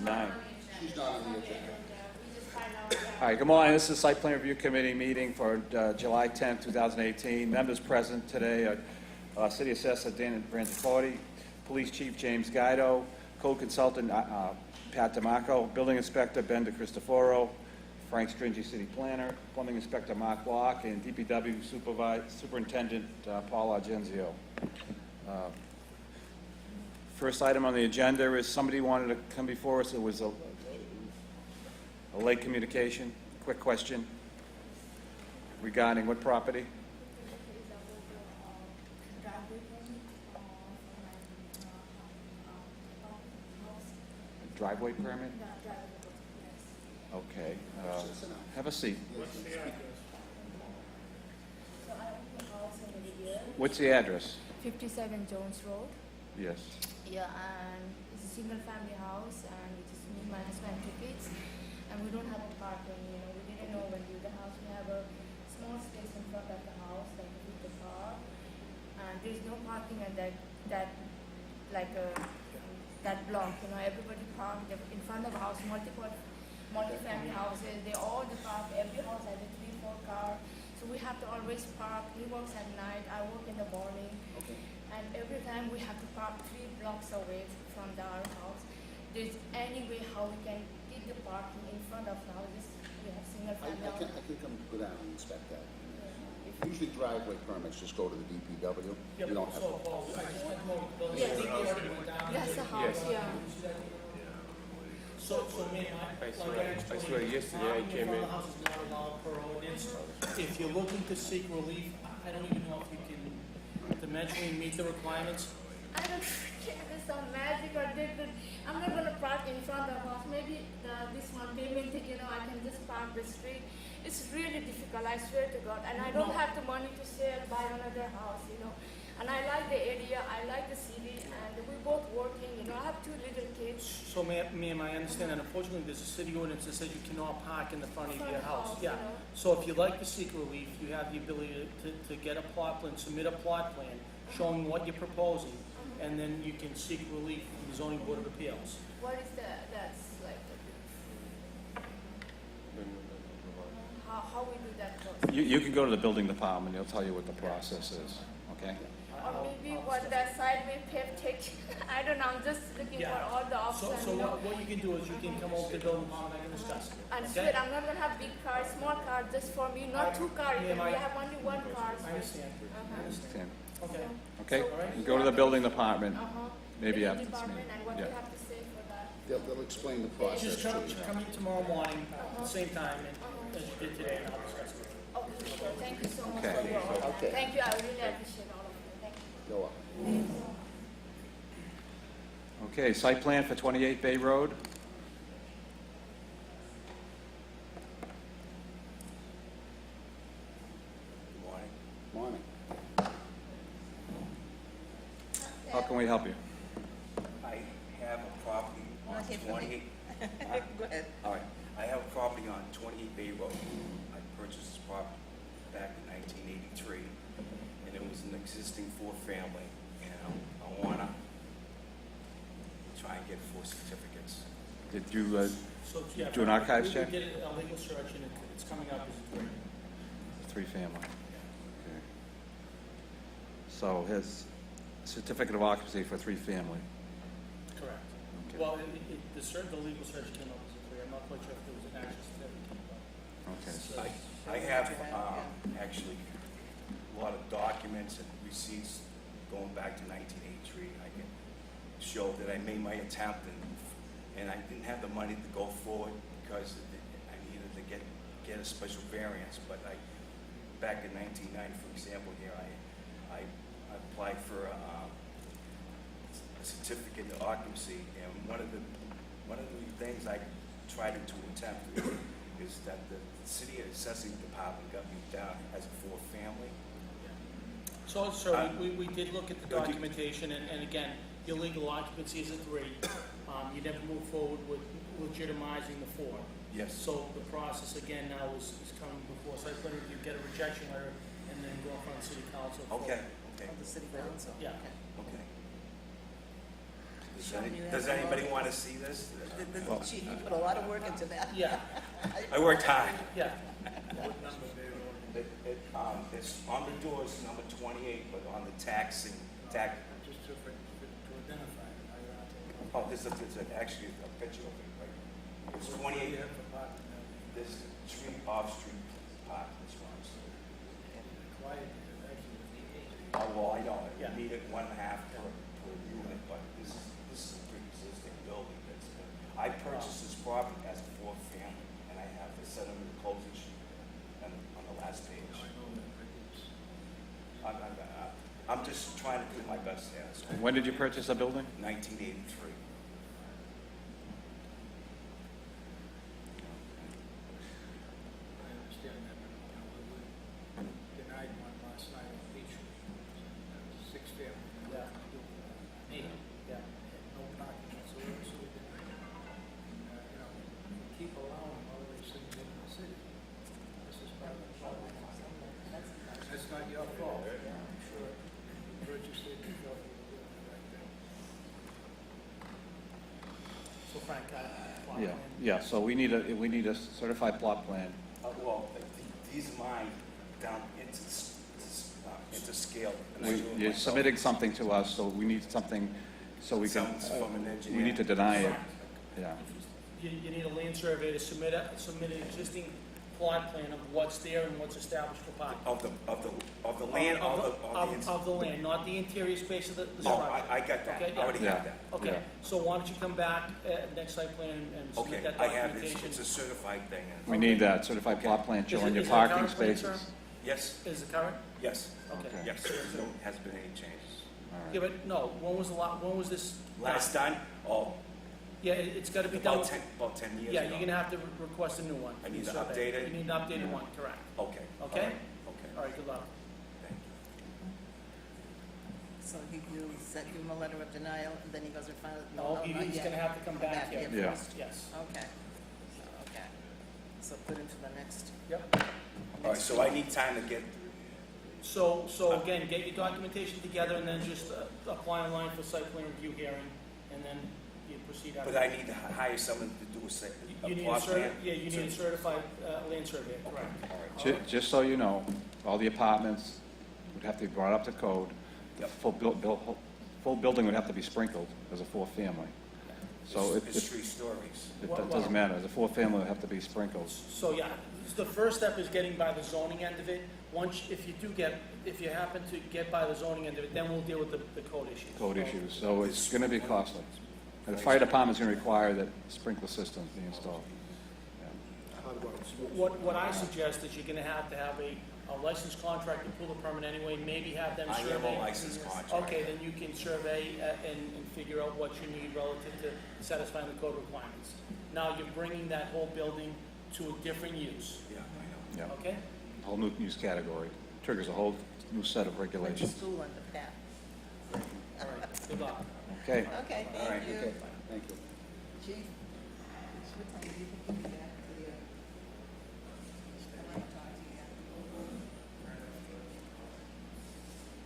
9. She's not on the agenda. All right, good morning. This is the Site Plan Review Committee meeting for July 10th, 2018. Members present today are City Assessor Dan Brantiforti, Police Chief James Guido, Code Consultant Pat DeMarco, Building Inspector Ben DeCristoforo, Frank Stringy, City Planner, Plumbing Inspector Mark Locke, and DPW Superintendent Paul Argenzio. First item on the agenda is somebody wanted to come before us. It was a late communication. Quick question regarding what property? Driveway permit? Okay. Have a seat. What's the address? 57 Jones Road. Yes. Yeah, and it's a single family house, and it is me, my husband, 2 kids, and we don't have a parking. We didn't know when we built the house. We have a small space in front of the house, like with the car, and there's no parking at that block. Everybody parked in front of the house. Multi-family houses. They all park. Every house has a 3-4 car. So we have to always park. He works at night. I work in the morning. Okay. And every time we have to park 3 blocks away from our house. There's any way how we can keep the parking in front of the houses. We have single family I houses. can come go down and inspect that. Usually driveway permits just go to the DPW. Yeah, You don't have so, Paul, I just went over the building. Yes. I think you already went down. That's the house, yeah. So, man, I swear yesterday I came in. The house is not allowed per ordinance. If you're looking to seek relief, I don't even know if you can dimensionally meet the requirements. I don't care if it's some magic or different. I'm not gonna park in front of the house. Maybe this one payment thing, I can just park the street. It's really difficult, I swear to God. And I don't have the money to sell, buy another house, And I like the area, I like the city, and we're both working, I have 2 little kids. So, ma'am, I understand that unfortunately there's a city ordinance that says you cannot park in the front of your house. Yeah. So if you'd like to seek relief, you have the ability to get a plot plan, submit a plot plan showing what you're proposing, and then you can seek relief from the zoning board of appeals. What is that's like, how we do that process? You can go to the building department. They'll tell you what the process is. Okay. Or maybe what that side may take. I don't know, I'm just looking for all the options. So what you can do is you can come over to the building department and I can discuss it. And Okay? swear, I'm not gonna have big cars, small car just for me, not 2 cars. Yeah, We have only 1 car. I understand. I understand. Okay. Okay. You go to the building department. Maybe after this meeting. And what do Yeah. you have to say for that? They'll explain the process Just to come you. in tomorrow morning at the same time as you did today and I'll discuss it. Okay, sure. Thank you so much Okay. for your help. Okay. Thank you, I really appreciate all of you. Thank you. Go up. Okay, site plan for 28 Bay Road. Good morning. Morning. How can we help you? I have a property on 28. Go ahead. All right. I have a property on 28 Bay Road. I purchased this property back in 1983, and it was an existing 4-family, and I want to try and get 4 certificates. Did you So, yeah. Do an archives check? We did a legal search and it's coming up as a 3. 3-family? Okay. So his certificate of occupancy for 3-family. Correct. Okay. Well, the legal search came up as a 3. I'm not quite sure if there was an actual certificate. Okay. I have actually a lot of documents and receipts going back to 1983. I can show that I made my attempt and I didn't have the money to go forward because I needed to get a special variance. But back in 1990, for example, here I applied for a certificate of occupancy, and one of the things I tried to attempt is that the city assessing department got me down as a 4-family. So, sir, we did look at the documentation, and again, your legal occupancy is a 3. You never move forward with legitimizing the 4. Yes. So the process again now is coming before site plan review, get a rejection letter, and then go in front of city council. Okay. Of the city council. Yeah. Okay. Does anybody want to see this? Chief, you put a lot of work into that. Yeah, I worked hard. yeah. It's on the doors, number 28, but on the taxing, Just to identify it. oh, this is actually a picture of it, right? It's 28, this street, off-street parking spots. Oh, well, I know, Yeah. you need it 1.5 per unit, but this is a pre-existing building that's, I purchased this property as a 4-family, and I have the settlement closing sheet on the last page. I'm just trying to do my best here, so, When did you purchase the building? 1983. I understand that, but, we denied one last night on Beach Street. 6 family. Yeah. Me, yeah. No parking whatsoever, so we denied it. We keep allowing all these things in the city. This is part of the problem. That's not your fault. I'm sure you purchased it, you felt you were doing the right thing. So Frank, plot Yeah, plan. yeah, so we need a certified plot plan. Well, these are mine down into scale. and I do it You're myself. submitting something to us, so we need something, so we can, Sounds from an engineer. we need to deny it, yeah. You need a land survey to submit an existing plot plan of what's there and what's established for parking. Of the land, Of the land, not the interior space of the Oh, structure. I got that, Okay, I already yeah. have that. Okay, Yeah. so why don't you come back at next site plan and Okay, submit that I have, it's documentation? a certified thing. We need that certified plot plan Is showing it- your is it a current parking plan, spaces. sir? Yes, Is it current? yes, Okay. Okay. yes, there hasn't been any changes. All right. Yeah, but no, when was this? Last done? time, oh, Yeah, it's gotta be done. about 10 years ago. Yeah, you're gonna have to request a new one. I need to Survey. update it? You need an updated one, correct. Okay. Okay? all right, Okay, All right, good luck. thank you. So you sent him a letter of denial, and then he goes and finds, No, not he's yet. gonna have to come back here. Yeah. first. Yes. Okay, okay. So put him to the next. Yep. All right, so I need time to get, So again, get your documentation together and then just apply online for site plan review hearing, and then you proceed after. but I need to hire someone to do a You need plot plan. yeah, you need a certified land surveyor, correct. All right. Just so you know, all the apartments would have to be brought up to code. The Yep. full building would have to be sprinkled as a 4-family. So It's 3 stories. it Well- doesn't matter, as a 4-family would have to be sprinkled. So, yeah, the first step is getting by the zoning end of it. Once, if you happen to get by the zoning end of it, then we'll deal with the code issues. Code issues, so it's gonna be costly. And the fire department's gonna require that sprinkler systems be installed. What I suggest is you're gonna have to have a licensed contractor pull the permit anyway, maybe have them I survey. am a licensed contractor. Okay, then you can survey and figure out what you need relative to satisfying the code requirements. Now, you're bringing that whole building to a different use, Yeah, I know. Yeah, okay? whole new use category, triggers a whole new set of Like the regulations. school and the path. All right, good luck. Okay, Okay, All right, thank you. Okay, thank you. Chief? What time do you think you'll be back to the, I want to talk to you.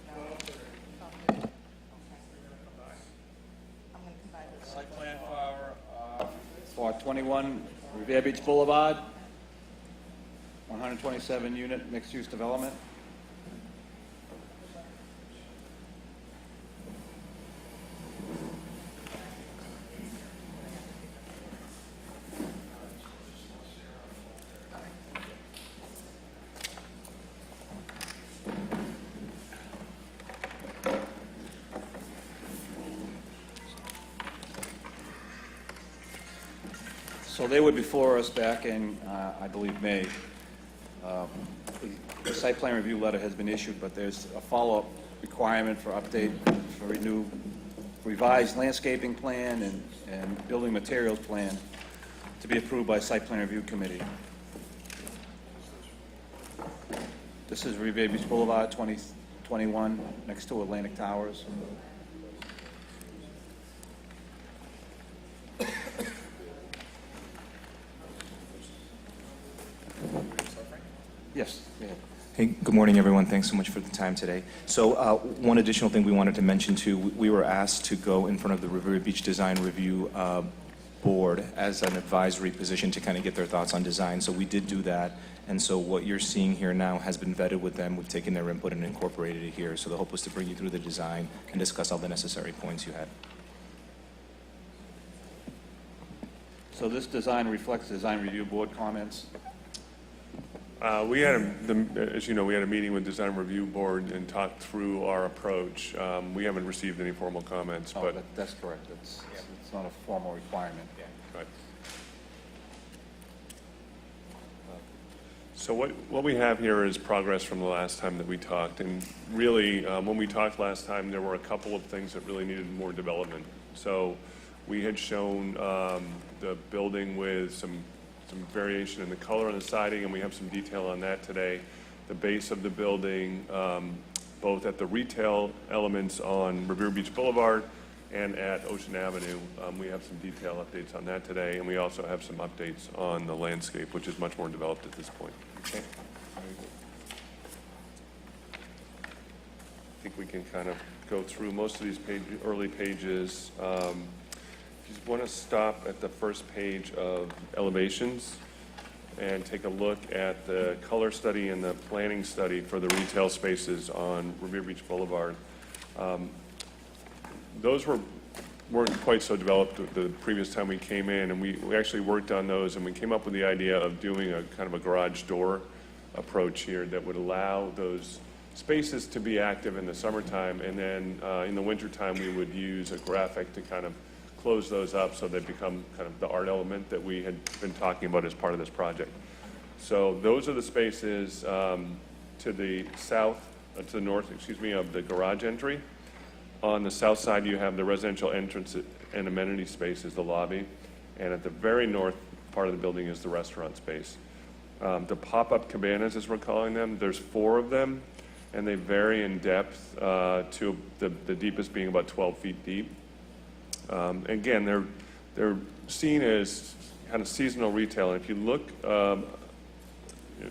No? Okay. Okay. I'm gonna come by this. site plan for 21 Revere Beach Boulevard, 127 unit mixed-use development. So they were before us back in, I believe, May. The site plan review letter has been issued, but there's a follow-up requirement for update, for revised landscaping plan and building materials plan to be approved by site plan review committee. This is Revere Beach Boulevard, 2021, next to Atlantic Towers. Yes, go ahead. Hey, good morning, everyone. Thanks so much for the time today. So one additional thing we wanted to mention, too, we were asked to go in front of the Revere Beach Design Review Board as an advisory position to kind of get their thoughts on design. So we did do that. And so what you're seeing here now has been vetted with them. We've taken their input and incorporated it here. So the hope was to bring you through the design and discuss all the necessary points you had. So this design reflects design review board comments? We had, as you know, we had a meeting with Design Review Board and talked through our approach. We haven't received any formal comments, Oh, but that's correct. It's not a formal requirement. right. So what we have here is progress from the last time that we talked. And really, when we talked last time, there were a couple of things that really needed more development. So we had shown the building with some variation in the color on the siding, and we have some detail on that today. The base of the building, both at the retail elements on Revere Beach Boulevard and at Ocean Avenue. We have some detail updates on that today, and we also have some updates on the landscape, which is much more developed at this point. Okay. I think we can kind of go through most of these early pages. If you want to stop at the first page of elevations and take a look at the color study and the planning study for the retail spaces on Revere Beach Boulevard. Those weren't quite so developed the previous time we came in, and we actually worked on those, and we came up with the idea of doing a kind of a garage door approach here that would allow those spaces to be active in the summertime, and then in the wintertime we would use a graphic to kind of close those up so they become kind of the art element that we had been talking about as part of this project. So those are the spaces to the south, to the north, excuse me, of the garage entry. On the south side, you have the residential entrance and amenity spaces, the lobby. And at the very north part of the building is the restaurant space. The pop-up cabanas, as we're calling them, there's 4 of them, and they vary in depth to the deepest being about 12 feet deep. Again, they're seen as kind of seasonal retail. And if you look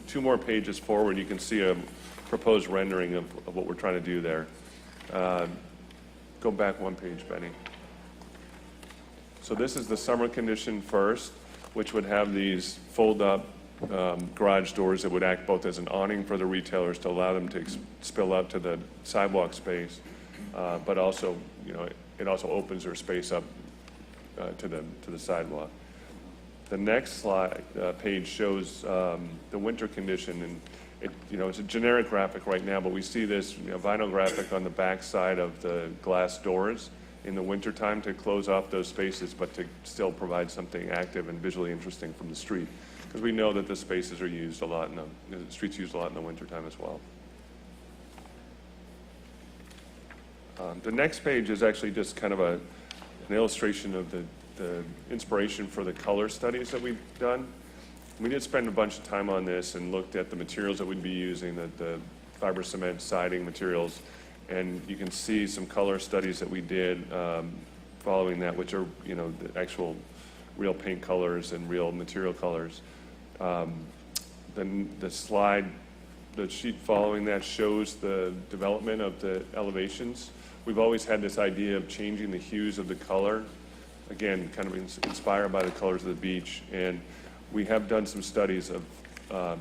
2 more pages forward, you can see a proposed rendering of what we're trying to do there. Go back 1 page, Benny. So this is the summer condition first, which would have these fold-up garage doors that would act both as an awning for the retailers to allow them to spill out to the sidewalk space, but also, you know, it also opens their space up to the sidewalk. The next slide page shows the winter condition, and it's a generic graphic right now, but we see this vinyl graphic on the back side of the glass doors in the wintertime to close off those spaces, but to still provide something active and visually interesting from the street, because we know that the spaces are used a lot, the streets used a lot in the wintertime as well. The next page is actually just kind of an illustration of the inspiration for the color studies that we've done. We did spend a bunch of time on this and looked at the materials that we'd be using, the fiber cement siding materials, and you can see some color studies that we did following that, which are the actual real paint colors and real material colors. Then the sheet following that shows the development of the elevations. We've always had this idea of changing the hues of the color, again, kind of inspired by the colors of the beach. And we have done some studies of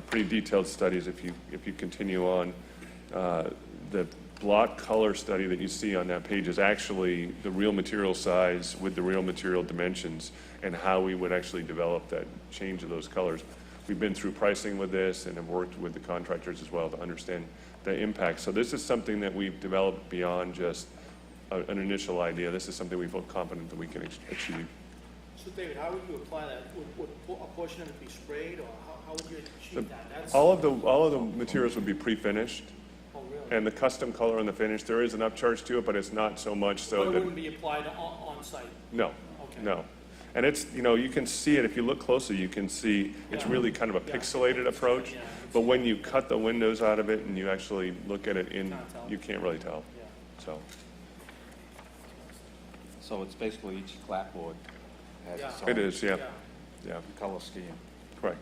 pretty detailed studies. If you continue on, the block color study that you see on that page is actually the real material size with the real material dimensions and how we would actually develop that change of those colors. We've been through pricing with this and have worked with the contractors as well to understand the impact. So this is something that we've developed beyond just an initial idea. This is something we feel confident that we can achieve. So David, how would you apply that? Would a portion of it be sprayed, or how would you achieve that? That's- All of the materials would be pre-finished, Oh, really? and the custom color on the finish, there is an upcharge to it, but it's not so much so But it that, wouldn't be applied on site? no, Okay. no. And it's, you can see it, if you look closely, you can see it's Yeah. really kind of a Yeah. pixelated approach. Yeah. But when you cut the windows out of it and you actually look at it Can't tell. you can't really tell, Yeah. so. So it's basically each clapboard has its Yeah. own It is, yeah, yeah, color scheme. correct.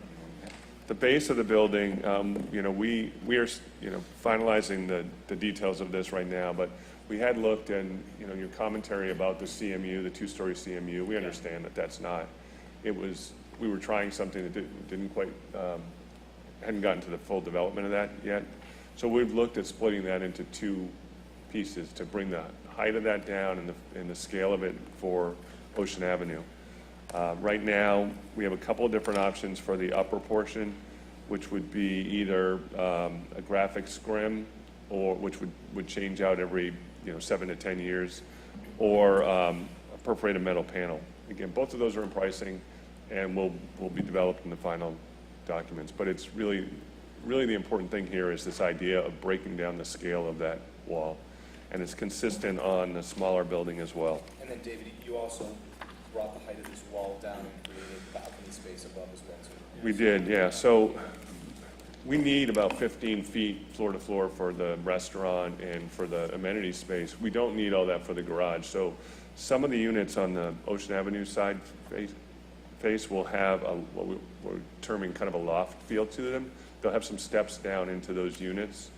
The base of the building, you know, we are, you know, finalizing the details of this right now, but we had looked and, you know, your commentary about the CMU, the two-story CMU, we understand that that's not, it was, we were trying something that didn't quite, hadn't gotten to the full development of that yet. So we've looked at splitting that into two pieces to bring the height of that down and the scale of it for Ocean Avenue. Right now, we have a couple of different options for the upper portion, which would be either a graphic scrim, or which would change out every 7 to 10 years, or a perforated metal panel. Again, both of those are in pricing, and will be developed in the final documents. But it's really the important thing here is this idea of breaking down the scale of that wall, and it's consistent on the smaller building as well. And then, David, you also brought the height of this wall down and created balcony space above as well, too. We did, yeah. So we need about 15 feet floor to floor for the restaurant and for the amenity space. We don't need all that for the garage. So some of the units on the Ocean Avenue side face will have what we're terming kind of a loft feel to them. They'll have some steps down into those units.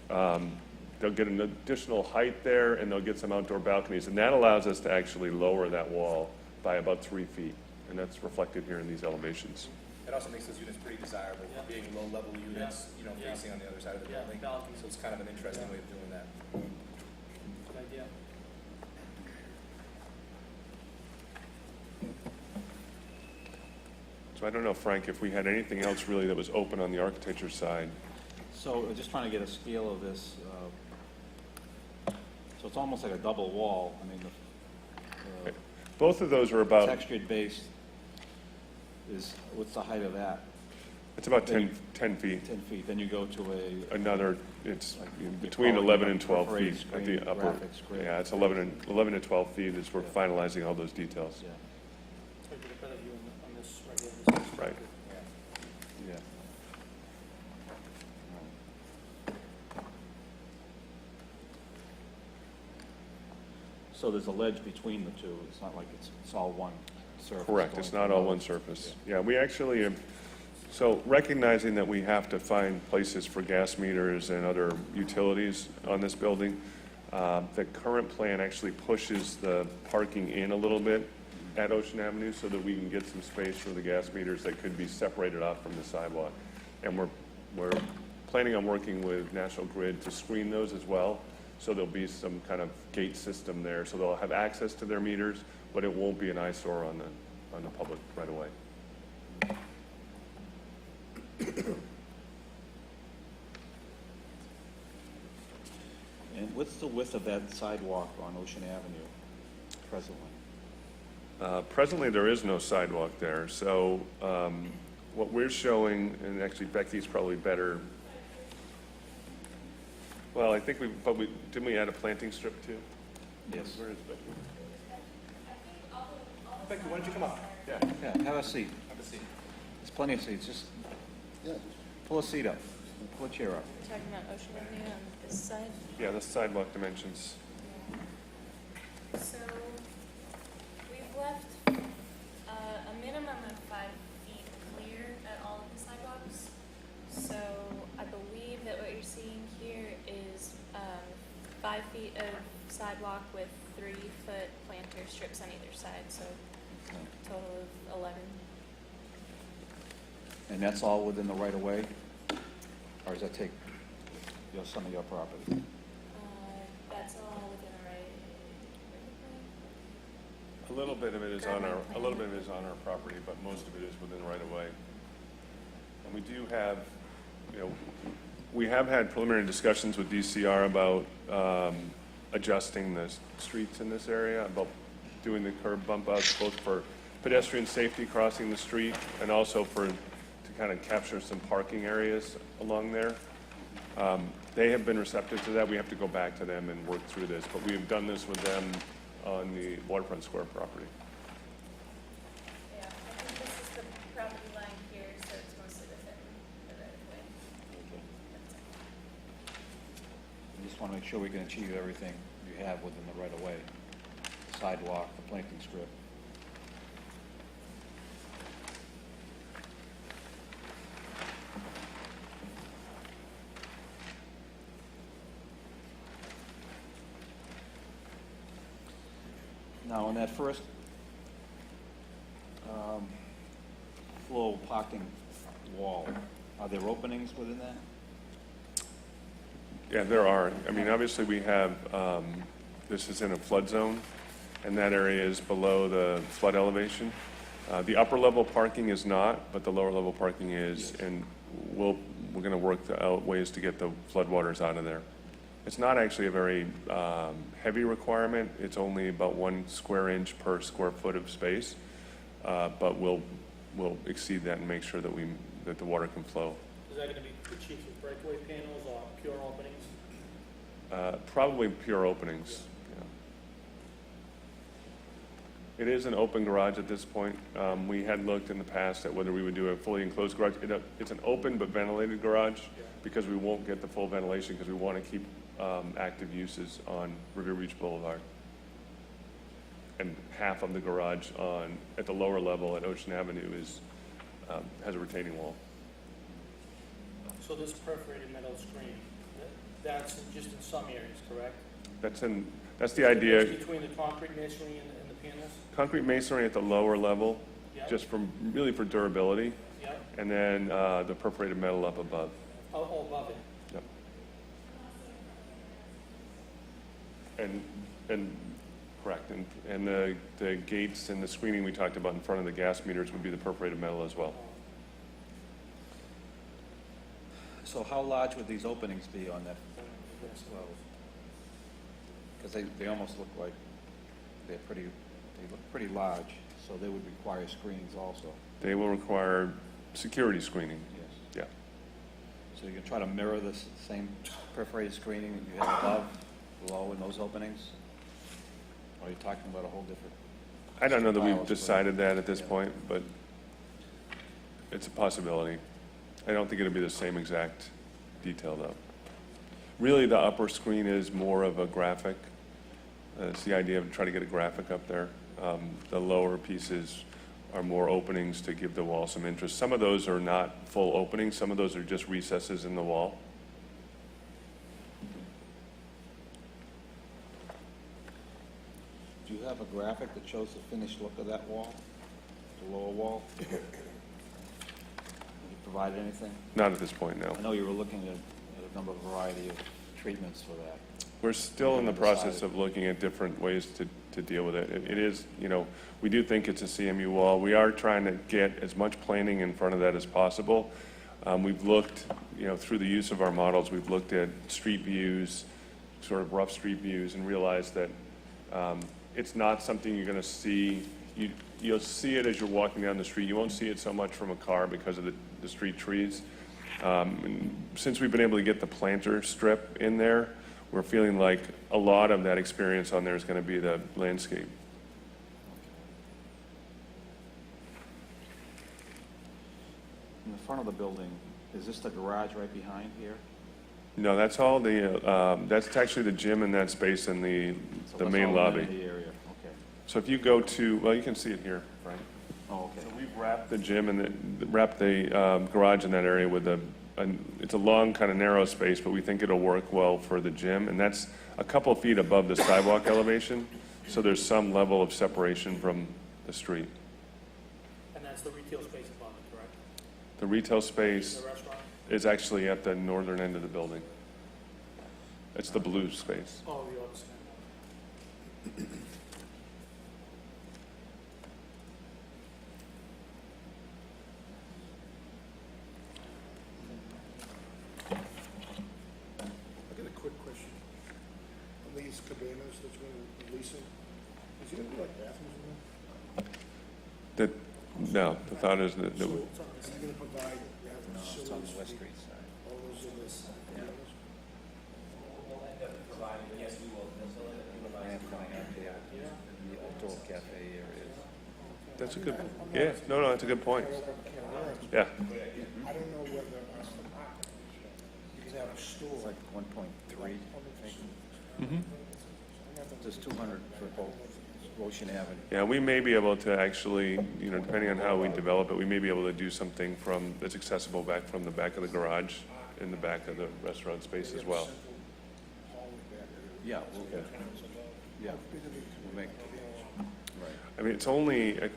They'll get an additional height there, and they'll get some outdoor balconies. And that allows us to actually lower that wall by about 3 feet. And that's reflected here in these elevations. It also makes those units pretty desirable, Yeah. being low-level units, Yeah. facing on the other side of the Yeah, building. balcony. So it's kind of an interesting way of doing that. Good idea. So I don't know, Frank, if we had anything else really that was open on the architecture side. So just trying to get a scale of this. So it's almost like a double wall. I mean, the Both of those are about, textured base is, what's the height of that? it's about 10 feet. 10 feet. Then you go to Another, it's Like you between call it 11 a and 12 perforated feet at screen, the upper. graphic screen. Yeah, it's 11 to 12 feet as we're finalizing all those details. Yeah. So get a better view on this right here. This is Right. Yeah. Yeah. So there's a ledge between the two. It's not like it's all one surface. Correct, going it's from not all another. one surface. Yeah, we actually, so recognizing that we have to find places for gas meters and other utilities on this building, the current plan actually pushes the parking in a little bit at Ocean Avenue so that we can get some space for the gas meters that could be separated off from the sidewalk. And we're planning on working with National Grid to screen those as well. So there'll be some kind of gate system there, so they'll have access to their meters, but it won't be an eyesore on the public right away. And what's the width of that sidewalk on Ocean Avenue presently? Presently, there is no sidewalk there, so what we're showing, and actually Becky's probably better. Well, I think didn't we add a planting strip too? Yes. Where is Becky? Becky, why don't you come up? Yeah. Yeah, have a seat. Have a seat. There's plenty of seats. Just Yeah, pull a seat up. Pull a chair up. Talking about Ocean Avenue on this side. Yeah, the sidewalk dimensions. So we've left a minimum of 5 feet clear at all of the sidewalks. So I believe that what you're seeing here is 5 feet of sidewalk with 3-foot planter strips on either side, so total of 11. And that's all within the right of way? Or does that take some of your property? That's all within the right. A little bit of it is on our property, but most of it is within right of way. And we do have, we have had preliminary discussions with DCR about adjusting the streets in this area, about doing the curb bump outs, both for pedestrian safety crossing the street and also to kind of capture some parking areas along there. They have been receptive to that. We have to go back to them and work through this, but we have done this with them on the Waterfront Square property. Yeah, I think this is the property line here, so it's mostly within the right of way. We just want to make sure we can achieve everything you have within the right of way. Sidewalk, the planting strip. Now, on that first floor parking wall, are there openings within that? Yeah, there are. I mean, obviously, we have, this is in a flood zone, and that area is below the flood elevation. The upper level parking is not, but the lower level parking is, and we're going to work out ways to get the floodwaters out of there. It's not actually a very heavy requirement. It's only about 1 square inch per square foot of space, but we'll exceed that and make sure that that the water can flow. Is that gonna be achieved with breakaway panels or pure openings? Probably pure openings. Yeah. It is an open garage at this point. We had looked in the past at whether we would do a fully enclosed garage. It's an open but ventilated garage because we won't get the full ventilation because we want to keep active uses on Riviera Beach Boulevard. And half of the garage at the lower level at Ocean Avenue has a retaining wall. So this perforated metal screen, that's just in some areas, correct? That's the idea. It's between the concrete masonry and the panels? Concrete masonry at the lower level, Yep. just really for durability, Yep. and then the perforated metal up above. Oh, above it? Yep. And correct, and the gates and the screening we talked about in front of the gas meters would be the perforated metal as well. So how large would these openings be on that first level? Because they almost look like they look pretty large, so they would require screenings also. They will require security screening. Yes. Yeah. So you can try to mirror the same perforated screening that you have above, below in those openings? Or are you talking about a whole different? I don't know that we've Styles, decided that at this yeah. point, but it's a possibility. I don't think it'll be the same exact detail, though. Really, the upper screen is more of a graphic. It's the idea of trying to get a graphic up there. The lower pieces are more openings to give the wall some interest. Some of those are not full openings. Some of those are just recesses in the wall. Do you have a graphic that shows the finished look of that wall, the lower wall? Have you provided anything? Not at this point, no. I know you were looking at a number of variety of treatments for that. We're still in the process of looking at different ways to deal with it. It is, we do think it's a CMU wall. We are trying to get as much planning in front of that as possible. We've looked, through the use of our models, we've looked at street views, sort of rough street views, and realized that it's not something you're going to see. You'll see it as you're walking down the street. You won't see it so much from a car because of the street trees. And since we've been able to get the planter strip in there, we're feeling like a lot of that experience on there is going to be the landscape. In the front of the building, is this the garage right behind here? No, that's all that's actually the gym in that space in the So that's main all lobby. amenity area, okay. So if you go to, well, you can see it here, Frank. Oh, okay. So we've wrapped the gym and wrapped the garage in that area with it's a long, kind of narrow space, but we think it'll work well for the gym. And that's a couple of feet above the sidewalk elevation, so there's some level of separation from the street. And that's the retail space above it, correct? The retail space The restaurant? is actually at the northern end of the building. It's the blue space. Oh, the other side. I got a quick question. On these cabanas that you're gonna be leasing, is there gonna be like bathrooms in there? No, the thought is that So, are you gonna provide bathroom No, it's on facilities the for West Street side. all those in this cabanas? I am going out there, the outdoor cafe areas. that's a good, yeah, no, that's a good point. Yeah, I don't know whether you can have a store. It's like 1.3, I think. There's 200 for both Ocean Avenue. yeah, we may be able to actually, depending on how we develop it, we may be able to do something that's accessible back from the back of the garage in the back of the restaurant space as well. Yeah, we'll make, I mean, it's only, I'm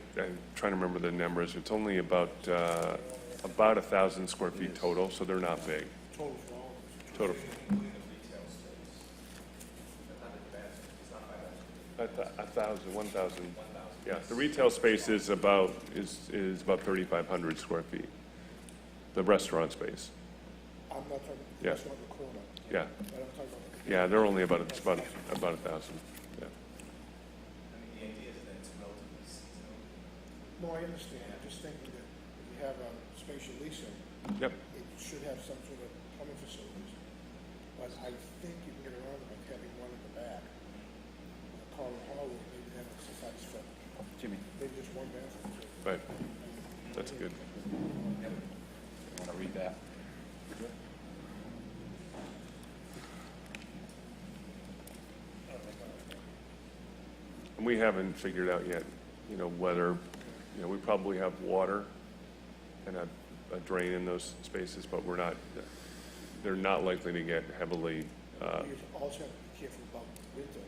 trying to remember the numbers, it's only about 1,000 square feet total, so they're not big. Total for all of them. Total. A 1,000, 1,000. Yeah, the retail space is about 3,500 square feet. The restaurant space. I'm not talking, Yeah. that's not the corner. Yeah, But I'm talking about the. yeah, they're only about 1,000. Yeah. The idea is that it's relatively seasonal. No, I understand, I'm just thinking that if you have a space you're leasing, Yep. it should have some sort of plumbing facilities. But I think you can get around it by having one in the back. Common hallway, maybe that will suffice for, Jimmy, maybe just one bathroom. Right, that's good. you want to read that? And we haven't figured out yet, whether, we probably have water and a drain in those spaces, but they're not likely to get heavily, You also have to be careful about winter,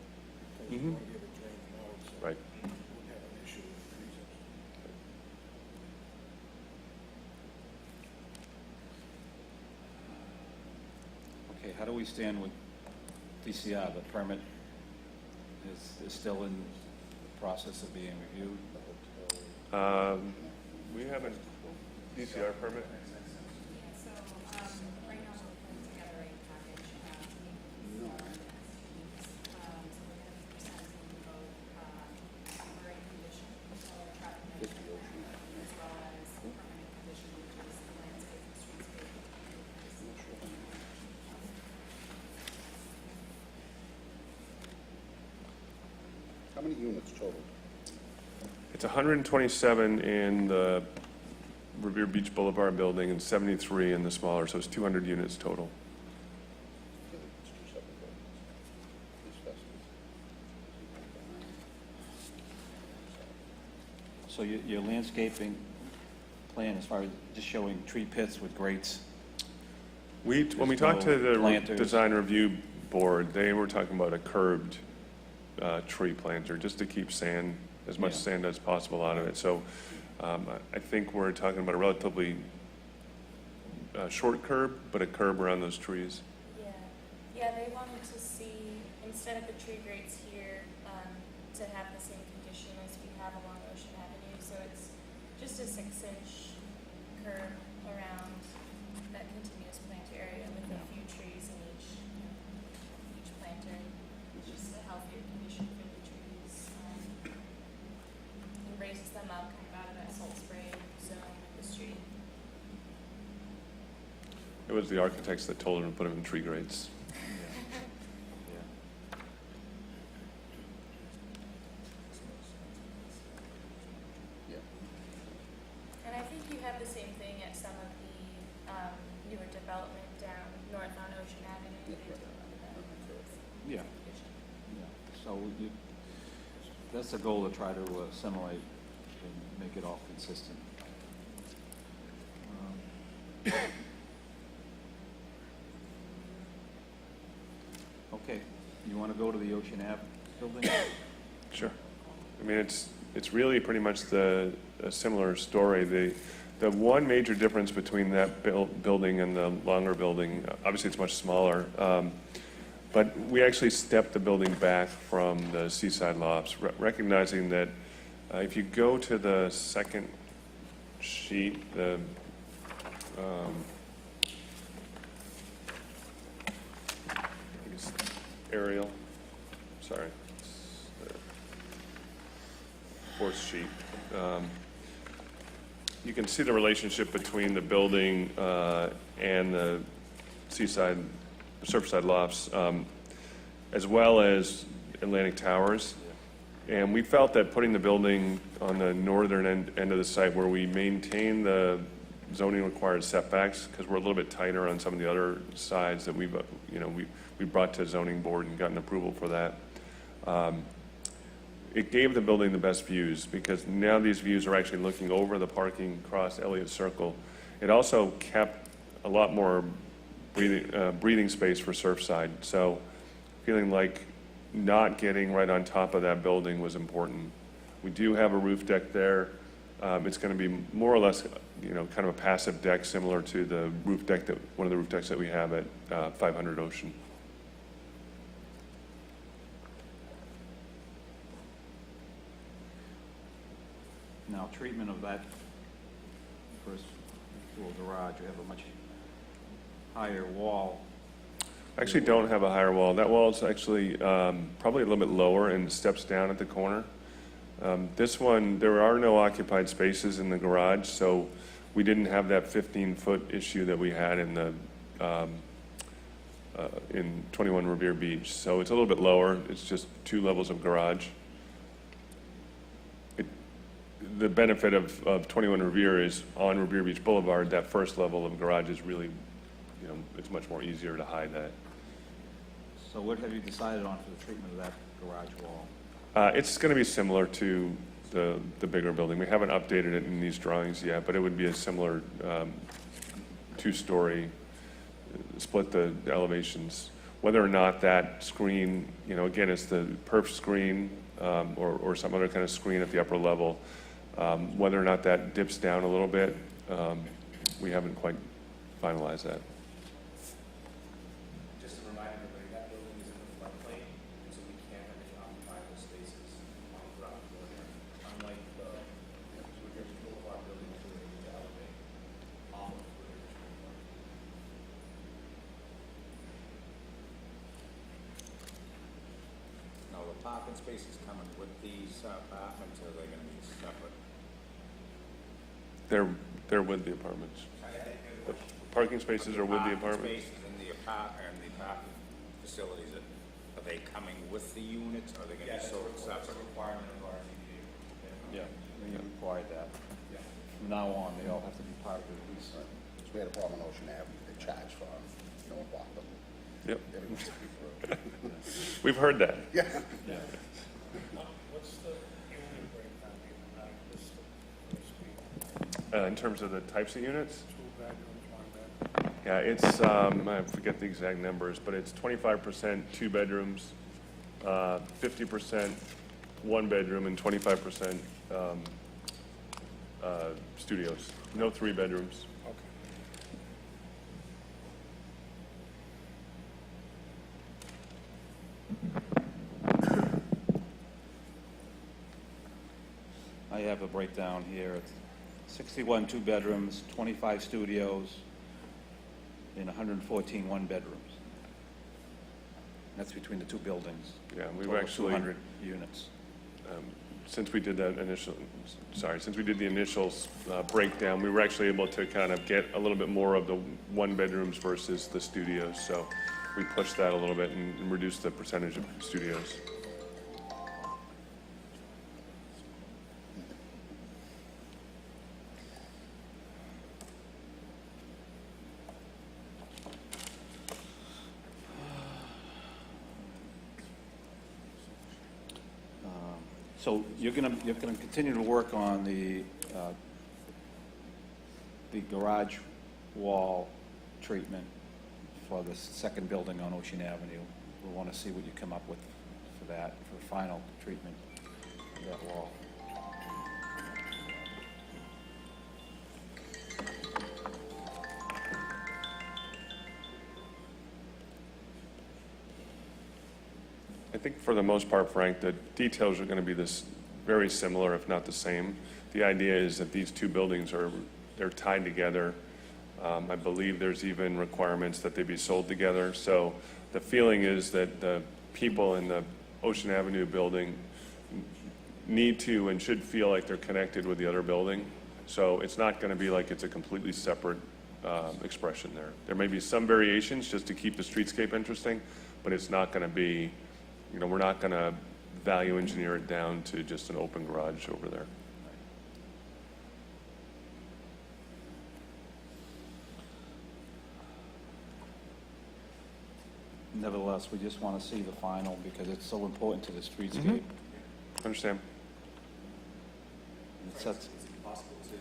because you want to be able to drain them out, so right. you wouldn't have an issue with freezing. Okay, how do we stand with DCR? The permit is still in the process of being reviewed? We haven't, DCR permit? So, right now we're putting together a package, to meet with our needs. So we're gonna be presenting both, temporary condition, so traffic management, as well as permanent condition, which is the landscape and streetscape. How many units total? It's 127 in the Revere Beach Boulevard building and 73 in the smaller, so it's 200 units total. It's two separate buildings. These festivals. So your landscaping plan, as far as just showing tree pits with grates? When we There's talked to no the planters. design review board, they were talking about a curbed tree planter, just to keep sand, as much Yeah. sand as possible out of it. So I think we're talking about a relatively short curb, but a curb around those trees. Yeah, they wanted to see, instead of the tree grates here, to have the same condition as we have along Ocean Avenue, so it's just a 6-inch curb around that continuous planter area with a few trees in each planter. Just a healthier condition for the trees, and raises them up kind of out of that salt spray zone of the street. It was the architects that told them to put them in tree grates. Yeah. And I think you have the same thing at some of the newer development down north on Ocean Avenue. They do a lot of that. Yeah. Yeah. So that's the goal, to try to assimilate and make it all consistent. Okay, you want to go to the Ocean Ave building? Sure. I mean, it's really pretty much a similar story. The one major difference between that building and the longer building, obviously it's much smaller, but we actually stepped the building back from the Seaside Lofts, recognizing that if you go to the second sheet, the I think it's aerial, sorry. Fourth sheet. You can see the relationship between the building and the Surfside Lofts, as well as Atlantic Towers. And we felt that putting the building on the northern end of the site, where we maintain the zoning required setbacks, because we're a little bit tighter on some of the other sides that we brought to zoning board and gotten approval for that. It gave the building the best views, because now these views are actually looking over the parking across Elliott Circle. It also kept a lot more breathing space for Surfside. So feeling like not getting right on top of that building was important. We do have a roof deck there. It's going to be more or less, kind of a passive deck similar to the roof deck one of the roof decks that we have at 500 Ocean. Now, treatment of that first floor garage, you have a much higher wall. Actually don't have a higher wall. That wall is actually probably a little bit lower and steps down at the corner. This one, there are no occupied spaces in the garage, so we didn't have that 15-foot issue that we had in 21 Revere Beach. So it's a little bit lower. It's just 2 levels of garage. The benefit of 21 Revere is on Revere Beach Boulevard, that first level of garage is really, it's much more easier to hide that. So what have you decided on for the treatment of that garage wall? It's going to be similar to the bigger building. We haven't updated it in these drawings yet, but it would be a similar 2-story, split the elevations. Whether or not that screen, again, it's the perf screen or some other kind of screen at the upper level. Whether or not that dips down a little bit, we haven't quite finalized that. Just to remind everybody, that building is in the floodplain, so we can't have any occupiable spaces on the ground floor here. Unlike the Boulevard building, which we need to elevate off of the Boulevard. Now, the parking spaces coming with these apartments, or are they gonna be separate? They're with the apartments. The parking spaces are with the apartments. Spaces in the apartment, parking facilities, are they coming with the units, or are they gonna be sold separate? Requirement of our ZBA. Yeah, we require that. From now on, they all have to be part of the lease. So we had a problem on Ocean Avenue, they charge for them, no one walked them. Yep, Everyone's free. we've heard that. Yeah. What's the unit breakdown even out of this first week? In terms of the types of units, 2 bedrooms, 1 bedroom? yeah, it's, I forget the exact numbers, but it's 25% 2 bedrooms, 50% 1 bedroom, and 25% studios. No 3 bedrooms. Okay. I have a breakdown here. It's 61 2-bedrooms, 25 studios, and 114 1-bedrooms. That's between the 2 buildings. Yeah, we've Total of actually, 200 units. since we did the initial breakdown, we were actually able to kind of get a little bit more of the 1-bedrooms versus the studios. So we pushed that a little bit and reduced the percentage of studios. So you're gonna continue to work on the garage wall treatment for the second building on Ocean Avenue. We'll want to see what you come up with for that, for final treatment of that wall. I think for the most part, Frank, the details are going to be very similar, if not the same. The idea is that these 2 buildings they're tied together. I believe there's even requirements that they be sold together. So the feeling is that the people in the Ocean Avenue building need to and should feel like they're connected with the other building. So it's not going to be like it's a completely separate expression there. There may be some variations just to keep the streetscape interesting, but it's not going to be, we're not going to value engineer it down to just an open garage over there. Nevertheless, we just want to see the final because it's so important to the streetscape. Understand? It sets, Is it possible to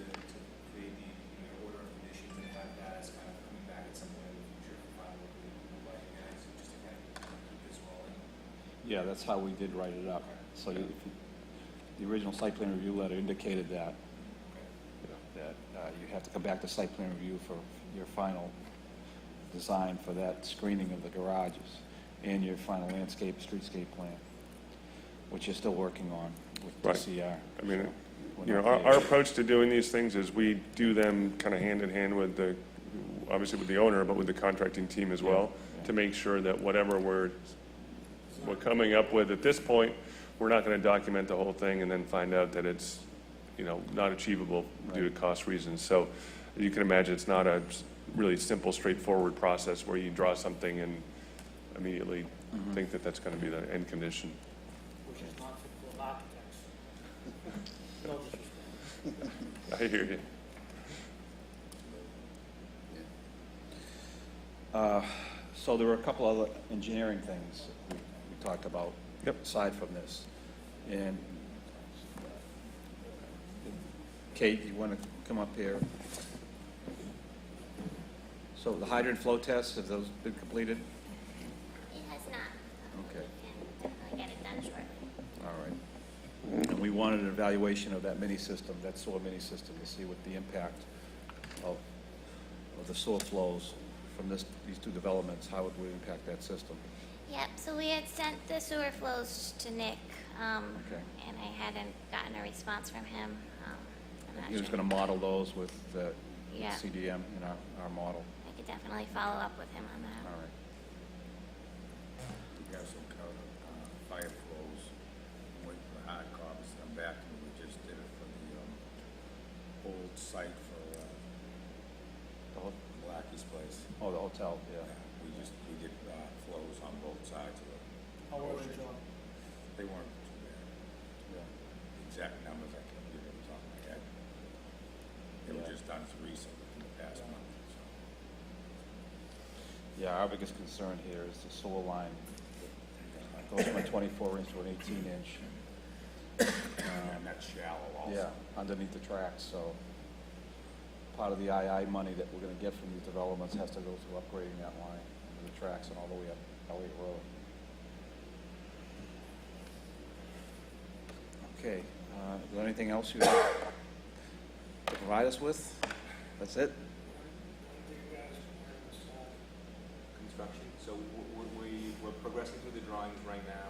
create the order of conditions and have that as kind of coming back at some point in the future for final approval by you guys, just to kind of keep this rolling? yeah, that's how we did write it up. So the original site plan review letter indicated that, you have to come back to site plan review for your final design for that screening of the garages and your final landscape, streetscape plan, which you're still working on with Right. DCR. I mean, We're you know, not our, there our yet. approach to doing these things is we do them kind of hand in hand with the, obviously with the owner, but with the contracting team as well, to make sure that whatever we're coming up with at this point, we're not going to document the whole thing and then find out that it's, you know, not achievable due to cost reasons. So you can imagine it's not a really simple, straightforward process where you draw something and immediately think that that's going to be the end condition. Which is not for architects. No disrespect. I hear you. So there were a couple other engineering things we talked about. Yep. Aside from this. And Kate, you want to come up here? So the hydrant flow tests, have those been completed? It has not. Okay. We can definitely get it done shortly. All right. And we wanted an evaluation of that mini system, that sewer mini system, to see what the impact of the sewer flows from these two developments, how it would impact that system. Yep, so we had sent the sewer flows to Nick, Okay. and I hadn't gotten a response from him. I'm not He was sure. going to model those with the Yeah. CDM in our model. I could definitely follow up with him on that. All right. We have some kind of fire flows, wait for hard copies to come back, and we just did it for the old site for The whole- Blackie's place. Oh, the hotel, yeah. We did flows on both sides of it. How was it, John? They weren't too bad. Yeah. The exact numbers I can't give you off the top of my head. They were Yeah. just done recently in the past month, so. Yeah, our biggest concern here is the sewer line. It goes from a 24-inch to an 18-inch. And that's shallow also. Yeah, underneath the tracks, so part of the II money that we're gonna get from these developments has to go to upgrading that line under the tracks and all the way up Elliott Road. Okay, is there anything else you have to provide us with? That's it? Construction, so we're progressing through the drawings right now.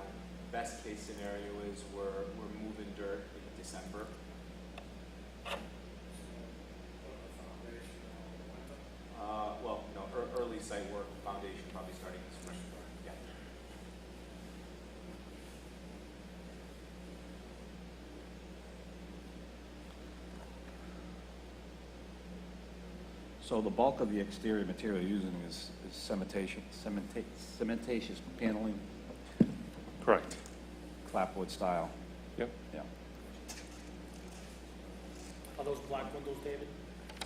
Best case scenario is we're moving dirt in December. Well, no, early site work, foundation probably starting this spring. Yeah. So the bulk of the exterior material you're using is cementatious paneling, Correct. clapboard style. Yep. Yeah. Are those black windows, David?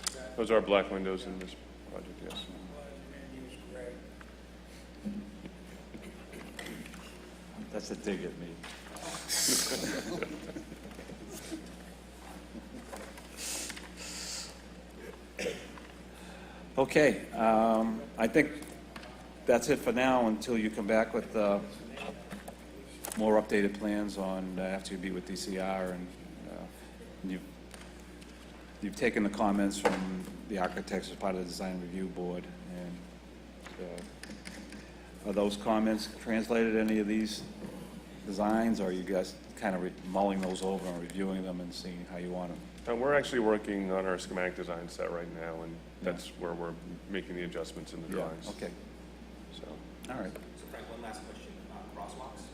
Is that- Those are black windows in this project, yes. Man, use gray. That's a dig at me. Okay, I think that's it for now until you come back with more updated plans on, after you meet with DCR, and you've taken the comments from the architects as part of the design review board, and are those comments translated in any of these designs, or are you guys kind of mulling those over and reviewing them and seeing how you want them? We're actually working on our schematic design set right now, and that's where we're making the adjustments in the drawings. Okay, So, all right, So Frank, one last question, crosswalks.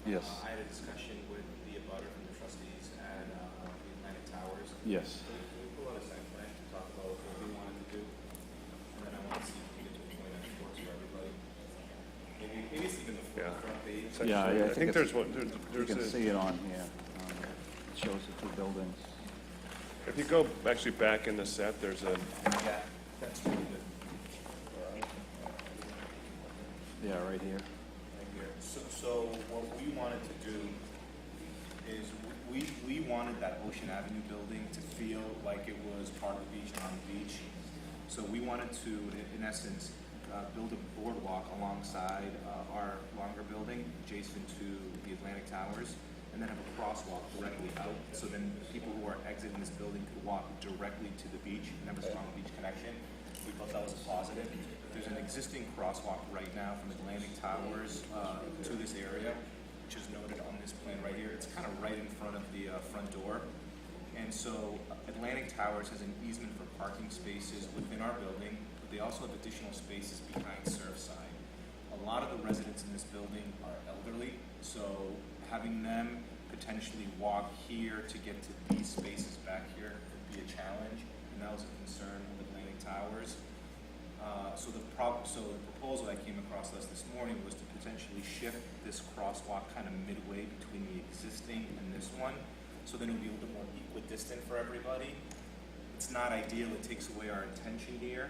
yes, I had a discussion with the abutter from the trustees at the Atlantic Towers. yes. Can we pull out a site plan to talk about what we wanted to do? And then I want to see if we can get to a point that works for everybody. Maybe it's even the Yeah. front page. Yeah, I think it's- there's one, You there's can a, see it on here. It shows the two buildings. if you go actually back in the set, there's a, Yeah, that's really good. Yeah, right here. Right here. So what we wanted to do is we wanted that Ocean Avenue building to feel like it was part of the beach, on the beach. So we wanted to, in essence, build a boardwalk alongside our longer building adjacent to the Atlantic Towers. and then have a crosswalk directly out, so then people who are exiting this building could walk directly to the beach and have a strong beach connection. We thought that was a positive. There's an existing crosswalk right now from Atlantic Towers to this area, which is noted on this plan right here. It's kind of right in front of the front door. And so Atlantic Towers has an easement for parking spaces within our building, but they also have additional spaces behind Surfside. A lot of the residents in this building are elderly, so having them potentially walk here to get to these spaces back here could be a challenge, and that was a concern of Atlantic Towers. So the proposal that came across us this morning was to potentially shift this crosswalk kind of midway between the existing and this one, so then it'll be a little bit more equidistant for everybody. It's not ideal, it takes away our intention here.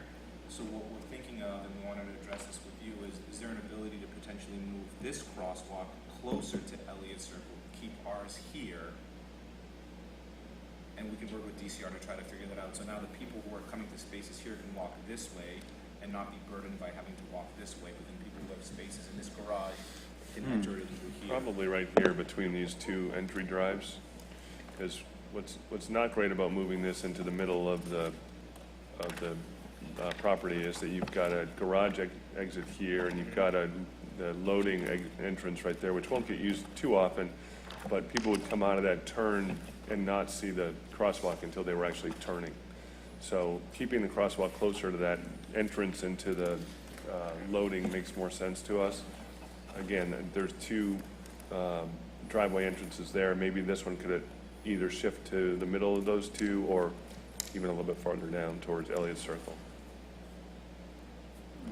So what we're thinking of, and we wanted to address this with you, is there an ability to potentially move this crosswalk closer to Elliott Circle, keep ours here, and we can work with DCR to try to figure that out. So now the people who are coming to spaces here can walk this way and not be burdened by having to walk this way, but then people who have spaces in this garage can enter it through here. Probably right here between these two entry drives, because what's not great about moving this into the middle of the property is that you've got a garage exit here, and you've got the loading entrance right there, which won't get used too often, but people would come out of that turn and not see the crosswalk until they were actually turning. So keeping the crosswalk closer to that entrance into the loading makes more sense to us. Again, there's two driveway entrances there. Maybe this one could either shift to the middle of those two or even a little bit farther down towards Elliott Circle.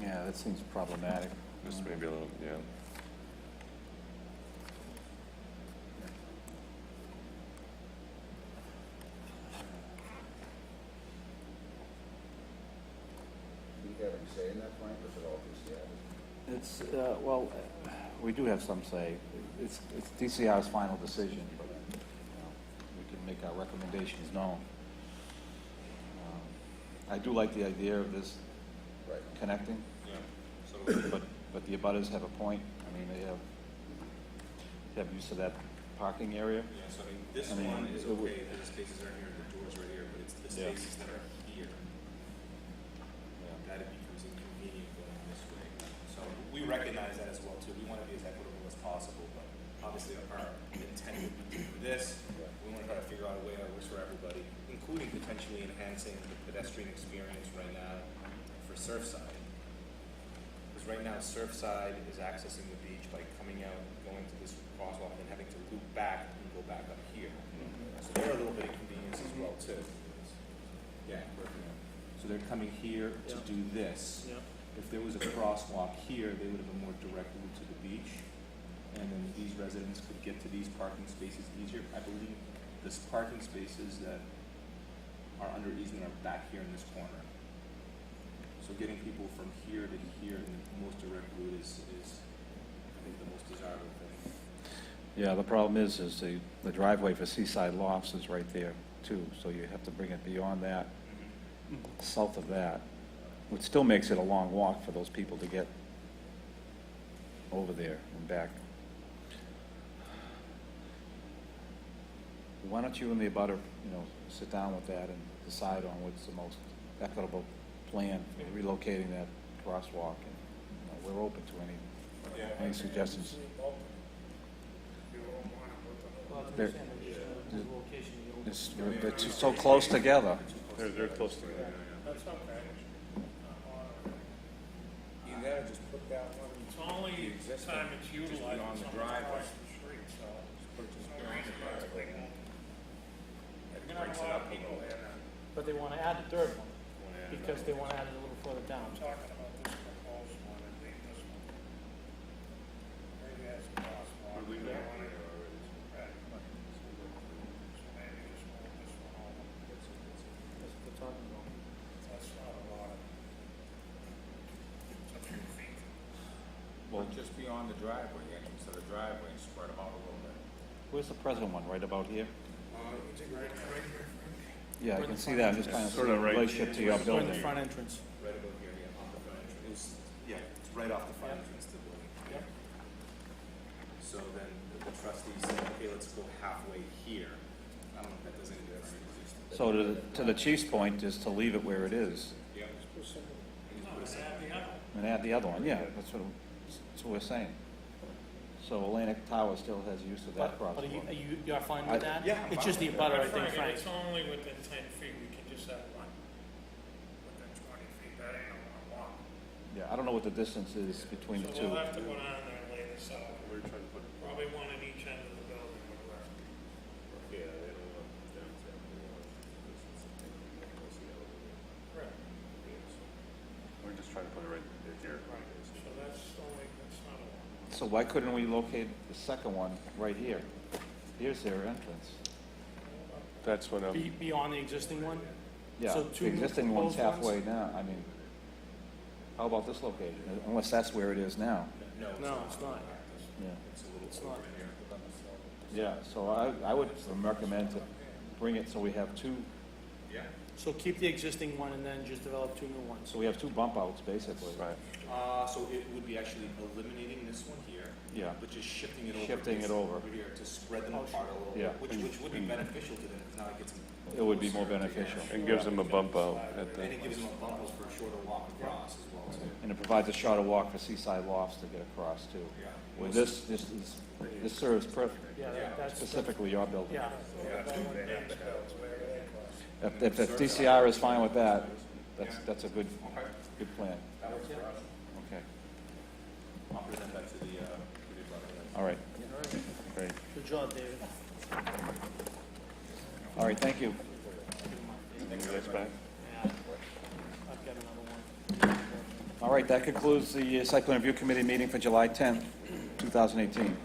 Yeah, that seems problematic. Just maybe a little, yeah. Do you have any say in that, Frank, or is it all DCR? It's, well, we do have some say. It's DCR's final decision, but, we can make our recommendations known. I do like the idea of this Right. connecting, Yeah. So but the abutters have a point. I mean, they have use of that parking area. yeah, so I mean, this I mean, one is it would- okay, the spaces are here, the doors are here, but it's the Yeah. spaces that are here that it becomes inconvenient going this way. So we recognize that as well too. We want to be as equitable as possible, but obviously our intent would be to do this. We want to try to figure out a way that works for everybody, including potentially enhancing the pedestrian experience right now for Surfside. Because right now Surfside is accessing the beach by coming out, going to this crosswalk, and having to loop back and go back up here. So they're a little bit inconvenience as well too. Yeah. So they're coming here to Yeah. do this. Yeah. If there was a crosswalk here, they would have been more direct route to the beach, and then these residents could get to these parking spaces easier. I believe this parking spaces that are under easement are back here in this corner. So getting people from here to here in the most direct route is I think, the most desirable thing. Yeah, the problem is the driveway for Seaside Lofts is right there too, so you have to bring it beyond that, south of that, which still makes it a long walk for those people to get over there and back. Why don't you and the abutter, sit down with that and decide on what's the most equitable plan for relocating that crosswalk, and we're open to any suggestions. Well, that's There- what I'm saying, the location, They're so close together. They're close together. That's okay. You gotta just put that one. It's only The existing, time it's just utilized beyond the when someone's driveway. across the street, so. Put it just no beyond the reason why driveway. they won't. That You're gonna breaks have it a lot up of a people little. there, but they want to add a third one, because they want to add it a little further down. I'm talking about this proposed one and leave this one. Maybe that's a crosswalk. We They know. want it- Right. So maybe just move this one over. That's what they're talking about. That's not a lot of. It's a few feet. Well, just beyond the driveway, the entrance to the driveway, and spread them out a little bit. Where's the present one, right about here? Is it right here? Yeah, I can see that, I'm just trying to see Sort the of right- relationship to your We're in the building. front entrance. Right about here, yeah, off the front entrance. Yeah, it's right off the front entrance to the building. Yep. So then the trustees said, okay, let's go halfway here. I don't know if that does any difference. So to the chief's point is to leave it where it is Yeah. and add the other one, yeah, that's what we're saying. So Atlantic Tower still has use of that But crosswalk. you're fine with that? Yeah, I'm It's fine just the with abutter, I Frank, think, if Frank. it's only within 10 feet, we can just have one. Within 20 feet, that ain't a lot. Yeah, I don't know what the distance is between the So two. we'll have to go down there and lay this out. We're trying to put, Probably one at each end of the building would work. yeah, they don't want downtown, they want this is the elevator. Right. We're just trying to put it right here. So that's not a lot. So why couldn't we locate the second one right here? Here's their entrance. That's what I'm, Beyond the existing one? Yeah, So the two existing one's proposed ones? halfway now, I mean, how about this location? Unless that's where it is now. No, it's not. Yeah. It's not. Yeah, so I would recommend to bring it so we have two, So keep the existing one and then just develop two new ones. so we have two bump outs, basically. right. So it would be actually eliminating this one here, Yeah, but just shifting it over. Shifting it over. Here to spread them Oh, apart a little, Yeah. which would be beneficial to them, because now it gets them. it would be more beneficial. And gives them a bump out at And the, it gives them a bump for a shorter walk across as well, too. And it provides a shorter walk for Seaside Lofts to get across too. Well, this serves perfect, Yeah, that's. specifically your building. Yeah. If DCR is fine with that, that's a good plan. Okay, I'll present that to the abutter. all right, right. Good job, David. all right, thank you. You guys back? Yeah. I've got another one. All right, that concludes the Site Plan Review Committee meeting for July 10th, 2018.